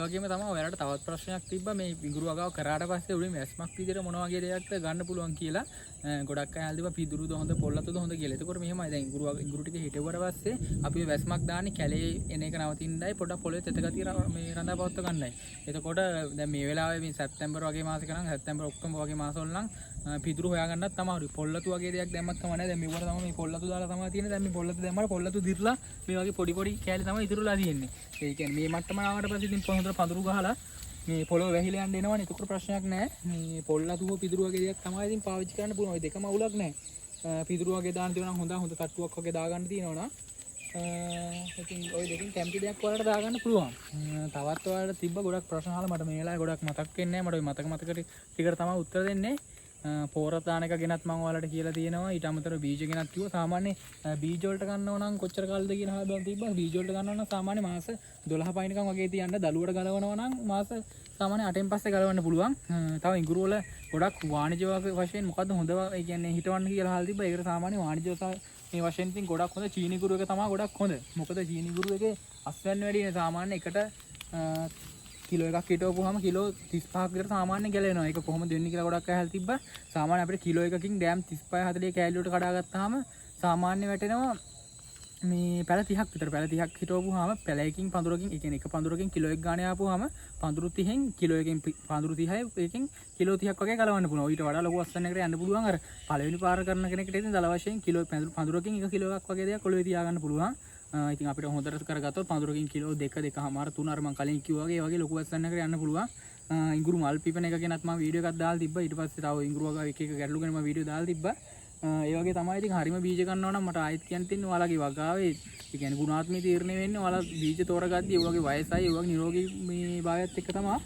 වගේම තමයි ඔයාලට තවත් ප්‍රශ්නයක් තිබ්බා මේ පිඟුරු වගාව කරාට පස්සේ උඩින් වැස්මක් විදිහට මොන වගේ දෙයක්ද ගන්න පුළුවන් කියලා. ගොඩක් අය අහලා තිබ්බා පිදුරුද හොඳ පොල්ලතුද හොඳ කියලා. ඒකෝර මෙහෙමයි දැන් ඉඟුරු ටික හිටෙවුවට පස්සේ අපි වැස්මක් දාන්නේ කැලේ එන එක නවතින්නයි පොඩක් පොළවේ තෙත ගතිය මේ රඳාපවත්ව ගන්නයි. එතකොට දැන් මේ වෙලාවේ මේ සැප්තැම්බර් වගේ මාසෙක නම් සැප්තැම්බර් ඔක්තෝබර් වගේ මාසවල නම් පිදුරු හොයාගන්නත් තමයි පොල්ලතු වගේ දෙයක් දැම්මත් තමයි නෑ. දැන් මෙවර තමයි මේ පොල්ලතු දාලා තමයි තියෙන්නේ. දැන් මේ පොල්ලතු දැම්මම පොල්ලතු දිර්ලා මේ වගේ පොඩි පොඩි කෑලි තමයි ඉතුරුලා තියෙන්නේ. ඒ කියන්නේ මේ මට්ටම ආවට පස්සේ ඉතින් හොඳට පඳුරු ගහලා මේ පොළොව වැහිලා යන්න එනවනේ. ඒක ප්‍රශ්නයක් නෑ. මේ පොල්ලතුව පිදුරු වගේ දෙයක් තමයි ඉතින් පාවිච්චි කරන්න පුළුවන්. ඔය දෙකම අවුලක් නෑ. පිදුරු වගේ දාන්න තියෙනවා නම් හොඳ තට්ටුවක් වගේ දාගන්න තියෙනවා නම් ඉතින් ওই දෙකෙන් කැමති දෙයක් වලට දාගන්න පුළුවන්. තවත් ඔයාලට තිබ්බ ගොඩක් ප්‍රශ්න අහලා මට මේ වෙලාවේ ගොඩක් මතක් වෙන්නේ නෑ. මට ওই මතක ටිකට තමයි උත්තර දෙන්නේ. පෝරතාන එක ගෙනත් මම ඔයාලට කියලා තියෙනවා. ඊට අමතරව බීජ ගෙනත් කිව්වා. සාමාන්‍ය බීජ වලට ගන්නව නම් කොච්චර කාලෙද කියන හදවත තිබ්බා. බීජ වලට ගන්නව නම් සාමාන්‍ය මාස 12 පයින්කම් වගේ තියන්න. දලුවට ගලවනවා නම් මාස සාමාන්‍ය 8න් පස්සේ ගලවන්න පුළුවන්. තව ඉඟුරු වල ගොඩක් වාණිජ වශයෙන් මොකද්ද හොඳ ඒ කියන්නේ හිටවන්න කියලා අහලා තිබ්බා. ඒකට සාමාන්‍ය වාණිජ මේ වශයෙන් ඉතින් ගොඩක් හොඳ චීනි ගුරු එක තමයි ගොඩක් හොඳ. මොකද චීනි ගුරු එකේ අස්වැන්න වැඩි නේ. සාමාන්‍ය එකට කිලෝ එකක් හිටවපුවාම කිලෝ 35ක් විතර සාමාන්‍ය ගැලවෙනවා. ඒක කොහොමද වෙන්නේ කියලා ගොඩක් අය අහලා තිබ්බා. සාමාන්‍ය අපිට කිලෝ එකකින් ග්‍රෑම් 35 40 කැලරි වලට කඩා ගත්තාම සාමාන්‍ය වැටෙනවා මේ පැල 30ක් විතර. පැල 30ක් හිටවපුවාම පැලයකින් පඳුරකින් ඒ කියන්නේ එක පඳුරකින් කිලෝ එකක් ගානේ ආපුවාම පඳුරු 30න් කිලෝ එකකින් පඳුරු 30යි එකකින් කිලෝ 30ක් වගේ ගලවන්න පුළුවන්. ඊට වඩා ලොකු අස්වැන්නකට යන්න පුළුවන්. අර පළවෙනි පාර කරන කෙනෙක්ට ඉතින් දල වශයෙන් කිලෝ පඳුරකින් 1 කිලෝ එකක් වගේ දෙයක් ඔලුවේ තියාගන්න පුළුවන්. ඉතින් අපිට හොඳට කරගත්තොත් පඳුරකින් කිලෝ 2 2.5 3 අර මම කලින් කිව්වා වගේ ඒ වගේ ලොකු අස්වැන්නකට යන්න පුළුවන්. ඉඟුරු මල් පිපෙන එක ගැනත් මම වීඩියෝ එකක් දාලා තිබ්බා. ඊට පස්සේ තව ඉඟුරු වගේ එක එක ගැටලු ගැන මම වීඩියෝ දාලා තිබ්බා. ඒ වගේ තමයි ඉතින් හරිම බීජ ගන්නවා නම් මට ආයෙත් කියන්න තියෙන්නේ ඔයාලගේ වගාවේ ඒ කියන්නේ ගුණාත්මක තීරණය වෙන්නේ ඔයාලා බීජ තෝරගද්දී ඒ වගේ වයසයි ඒ වගේ නිරෝගී මේ භාවයත් එක්ක තමයි.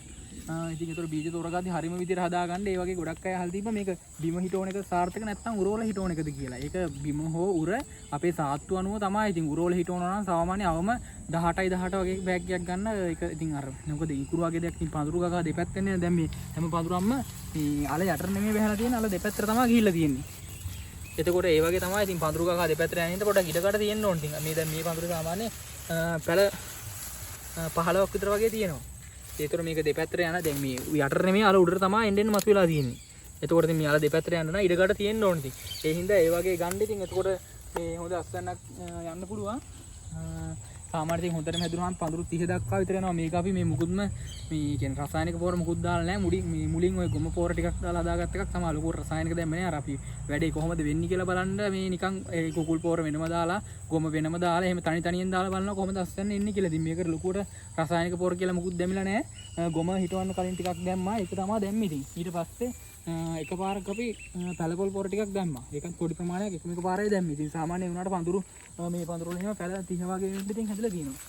ඉතින් ඒතර බීජ තෝරගද්දී හරිම විදිහට හදාගන්න. ඒ වගේ ගොඩක් අය අහලා තිබ්බා මේක බිම හිටවන එක සාර්ථක නැත්නම් උරවල හිටවන එකද කියලා. ඒක බිම හෝ උර අපේ සාත්තු අනුව තමයි. ඉතින් උරවල හිටවනවා නම් සාමාන්‍ය අවම 18යි 18 වගේ බෑග් එකක් ගන්න. ඒක ඉතින් අර මොකද ඉකුරු වගේ දෙයක් ඉතින් පඳුරු ගගා දෙපැත්තෙන් නේ. දැන් මේ හැම පඳුරක්ම මේ අල යටට නෙමෙයි බහලා තියෙන්නේ. අල දෙපැත්තට තමයි ගිහිල්ලා තියෙන්නේ. එතකොට ඒ වගේ තමයි ඉතින් පඳුරු ගගා දෙපැත්තට යන හින්දා පොඩක් ඉඩකට තියෙන්න ඕන. ඉතින් මේ දැන් මේ පඳුරු සාමාන්‍ය පැල 15ක් විතර වගේ තියෙනවා. ඒතර මේක දෙපැත්තට යන දැන් මේ යටට නෙමෙයි අල උඩට තමයි එන්න මතු වෙලා තියෙන්නේ. එතකොට ඉතින් මේ අල දෙපැත්තට යන්න නම් ඉඩකට තියෙන්න ඕන. ඉතින් ඒ හින්දා ඒ වගේ ගන්න ඉතින් එතකොට මේ හොඳ අස්වැන්නක් යන්න පුළුවන්. සාමාන්‍යයෙන් ඉතින් හොඳටම හැදුනහම පඳුරු 30 දක්වා විතර යනවා. මේක අපි මේ මුකුත්ම මේ කියන්නේ රසායනික පොර මුකුත් දාලා නැහැ. මුලින් ওই ගොම පොර ටිකක් දාලා හදාගත්ත එකක් තමයි. ලොකු රසායනික දැම්මේ නැහැ. අර අපි වැඩේ කොහොමද වෙන්නේ කියලා බලන්න මේ නිකන් ඒ කුකුල් පොර වෙනම දාලා ගොම වෙනම දාලා එහෙම තනියෙන් දාලා බලනවා කොහොමද අස්වැන්න එන්නේ කියලා. ඉතින් මේකට ලොකුවට රසායනික පොර කියලා මුකුත් දැම්මිලා නැහැ. ගොම හිටවන්න කලින් ටිකක් දැම්මා. ඒක තමයි දැම්මේ ඉතින්. ඊට පස්සේ එකපාරක් අපි පැලපොල් පොර ටිකක් දැම්මා. ඒකත් පොඩි ප්‍රමාණයක් එකම පාරේ දැම්මේ. ඉතින් සාමාන්‍යයෙන් උනාට පඳුරු මේ පඳුරු වල එහෙම පැල 30 වගේ වෙන්න ඉතින් හැදලා තියෙනවා.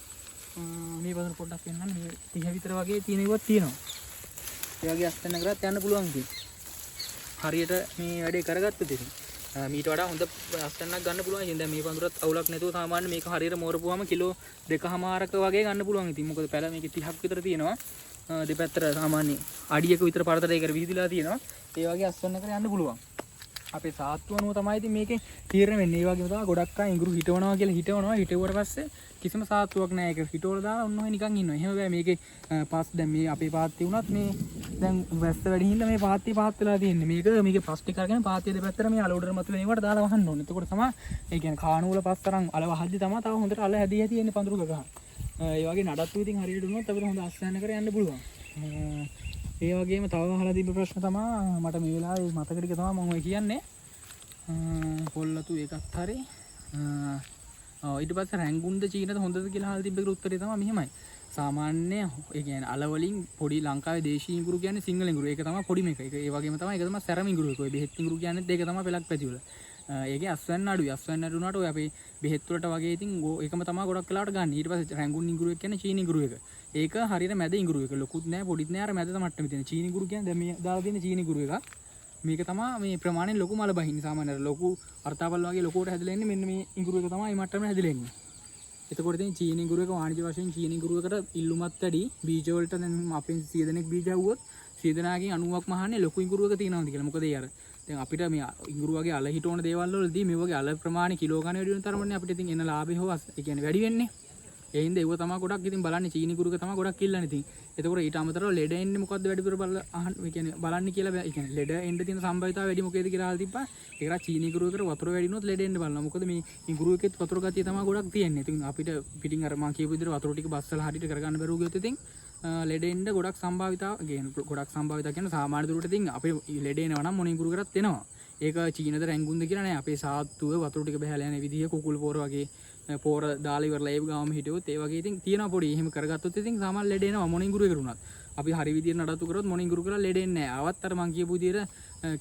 මේ පඳුරු පොඩ්ඩක් වෙනනම් මේ 30 විතර වගේ තියෙන ඒවත් තියෙනවා. ඒ වගේ අස්තන කරත් යන්න පුළුවන් ඉතින්. හරියට මේ වැඩේ කරගත්තොත් ඉතින් මීට වඩා හොඳ අස්තනක් ගන්න පුළුවන්. ඉතින් දැන් මේ පඳුරත් අවුලක් නැතුව සාමාන්‍ය මේක හරියට මෝරපුවාම කිලෝ 2.5ක වගේ ගන්න පුළුවන් ඉතින්. මොකද පැල මේකේ 30ක් විතර තියෙනවා. දෙපැත්තට සාමාන්‍ය අඩියක විතර පරතරයකට විහිදලා තියෙනවා. ඒ වගේ අස්වැන්න කර යන්න පුළුවන්. අපේ සාත්තු අනුව තමයි ඉතින් මේකේ තීරණය වෙන්නේ. ඒ වගේම තමයි ගොඩක් අය ඉඟුරු හිටවනවා කියලා හිටවනවා. හිටවුවට පස්සේ කිසිම සාත්තුවක් නැහැ. ඒක හිටවල දාලා ඔන්න ඔය නිකන් ඉන්නවා. එහෙම බෑ මේකේ පස් දැන් මේ අපේ පාත්ති වුණත් මේ දැන් වැස්ස වැඩි හින්දා මේ පාත්ති පහත් වෙලා තියෙන්නේ. මේකේ ප්ලාස්ටික් අරගෙන පාත්තිය දෙපැත්තට මේ අල උඩට මතුවෙන ඒවට දාලා වහන්න ඕනේ. එතකොට තමයි ඒ කියන්නේ කාණු වල පස් තරම් අල වහද්දි තමයි තව හොඳට අල හැදී හැදී එන්නේ පඳුරු ගගහන. ඒ වගේ නඩත්තු ඉතින් හරියට දුන්නොත් අපිට හොඳ අස්වැන්න කර යන්න පුළුවන්. ඒ වගේම තව අහලා තිබ්බ ප්‍රශ්න තමයි මට මේ වෙලාවේ මතක ටික තමයි මම ඔය කියන්නේ. පොල්ලතු ඒකත් හරි. ඊට පස්සේ රැංගුන්ද චීනද හොඳද කියලා අහලා තිබ්බ එකට උත්තරේ තමයි මෙහෙමයි. සාමාන්‍ය ඒ කියන්නේ අල වලින් පොඩි ලංකාවේ දේශීය ඉඟුරු කියන්නේ සිංහල ඉඟුරු. ඒක තමයි පොඩිම එක. ඒ වගේම තමයි ඒක තමයි සැරම ඉඟුරු එක. ඔය බෙහෙත් ඉඟුරු කියන්නේත් ඒක තමයි පෙලක් පැති වල. ඒකේ අස්වැන්න අඩුයි. අස්වැන්න අඩු වුණාට ඔය අපේ බෙහෙත් වලට වගේ ඉතින් ඒකම තමයි ගොඩක් වෙලාවට ගන්න. ඊට පස්සේ රැංගුන් ඉඟුරු එක කියන්නේ චීන ඉඟුරු එක. ඒක හරියට මැද ඉඟුරු එක. ලොකුත් නෑ පොඩිත් නෑ. අර මැද මට්ටමේ තියෙන චීන ඉඟුරු කියන්නේ දැන් මේ දාලා තියෙන චීන ඉඟුරු එක. මේක තමයි මේ ප්‍රමාණයෙන් ලොකු මල බහින්නේ. සාමාන්‍යයෙන් ලොකු අර්තාපල් වගේ ලොකුවට හැදලා ඉන්නේ මෙන්න මේ ඉඟුරු එක තමයි මේ මට්ටමේ හැදලා ඉන්නේ. එතකොට ඉතින් චීන ඉඟුරු එක වාණිජ වශයෙන් චීන ඉඟුරු එකට ඉල්ලුමත් වැඩි. බීජ වලට දැන් අපෙන් 100 දෙනෙක් බීජ ඇහුවොත් 100 දෙනාගෙන් 90ක් මහන්නේ ලොකු ඉඟුරු එක තියෙනවද කියලා. මොකද ඒ අර දැන් අපිට මේ ඉඟුරු වගේ අල හිටවන දේවල් වලදී මේ වගේ අල ප්‍රමාණය කිලෝ ගණන් වැඩි වෙන තරමනේ අපිට ඉතින් එන ලාභය හොස් ඒ කියන්නේ වැඩි වෙන්නේ. ඒ හින්දා ඒව තමයි ගොඩක් ඉතින් බලන්නේ චීන ඉඟුරු එක තමයි ගොඩක් ඉල්ලන්නේ. ඉතින් එතකොට ඊට අමතරව ලෙඩ එන්නේ මොකද්ද වැඩිපුර බලන්න කියලා ඒ කියන්නේ ලෙඩ එන්න තියෙන සම්භාවිතාව වැඩි මොකේද කියලා අහලා තිබ්බා. ඒකට චීනි ගුරුවකට වතුර වැඩි වුණොත් ලෙඩ එන්න බලනවා. මොකද මේ ගුරුවකෙත් වතුර ගතිය තමයි ගොඩක් තියෙන්නේ. ඉතින් අපිට පිටින් අර මම කියපු විදිහට වතුර ටික බස්සලා හරියට කරගන්න බැරුව ගියොත් ඉතින් ලෙඩ එන්න ගොඩක් සම්භාවිතාව ගොඩක් සම්භාවිතාව කියන සාමාන්‍ය දුරට ඉතින් අපේ ලෙඩ එනවා නම් මොණින් ගුරු කරත් එනවා. ඒක චීනද රැංගුන්ද කියලා නෑ. අපේ සාත්තුව වතුර ටික බහැලා යන විදිය කුකුල් පොර වගේ පොර දාලා ඉවරලා ඒ ගාම හිටියොත් ඒ වගේ ඉතින් තියෙනවා පොඩි. එහෙම කරගත්තොත් ඉතින් සාමාන්‍ය ලෙඩ එනවා මොණින් ගුරු කරුණත්. අපි හරි විදියට නඩත්තු කරොත් මොණින් ගුරු කරලා ලෙඩ එන්නේ නෑ. ආවත් අර මං කියපු විදියට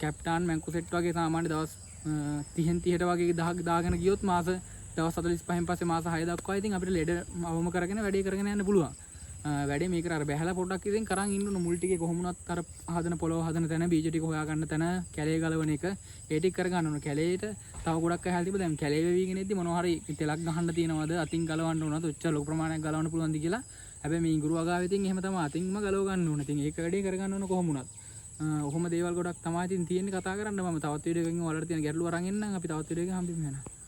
කැප්ටන් මැන්කුසෙට් වගේ සාමාන්‍ය දවස් 30 වගේ දාගෙන ගියොත් මාස දවස් 45න් පස්සේ මාස 6 දක්වා ඉතින් අපිට ලෙඩ අවම කරගෙන වැඩේ කරගෙන යන්න පුළුවන්. වැඩේ මේක අර බැහැලා පොඩ්ඩක් ඉතින් කරන් ඉන්න ඕන. මුල් ටිකේ කොහොමුණත් අර හදන පොළව හදන තැන බීජ ටික හොයා ගන්න තැන කැලේ ගලවන එක ඒ ටික කර ගන්න ඕන. කැලේට තව ගොඩක් අහලා තිබ්බ දැන් කැලේ වෙවිගෙන ඉද්දි මොනවා හරි තෙලක් ගහන්න තියෙනවද අතින් ගලවන්න ඕනද ඔච්චර ලොකු ප්‍රමාණයක් ගලවන්න පුළුවන්ද කියලා. හැබැයි මේ ඉඟුරු අගාවේ ඉතින් එහෙම තමයි අතින්ම ගලව ගන්න ඕන. ඉතින් ඒක වැඩේ කර ගන්න ඕන කොහොමුණත්. ඔහොම දේවල් ගොඩක් තමයි ඉතින් තියෙන්නේ කතා කරන්න. මම තවත් වීඩියෝ එකකින් ඔයාලට තියෙන ගැටලුව අරන් එන්නම්. අපි තවත් වීඩියෝ එකකින් හම්බෙමු යනවා.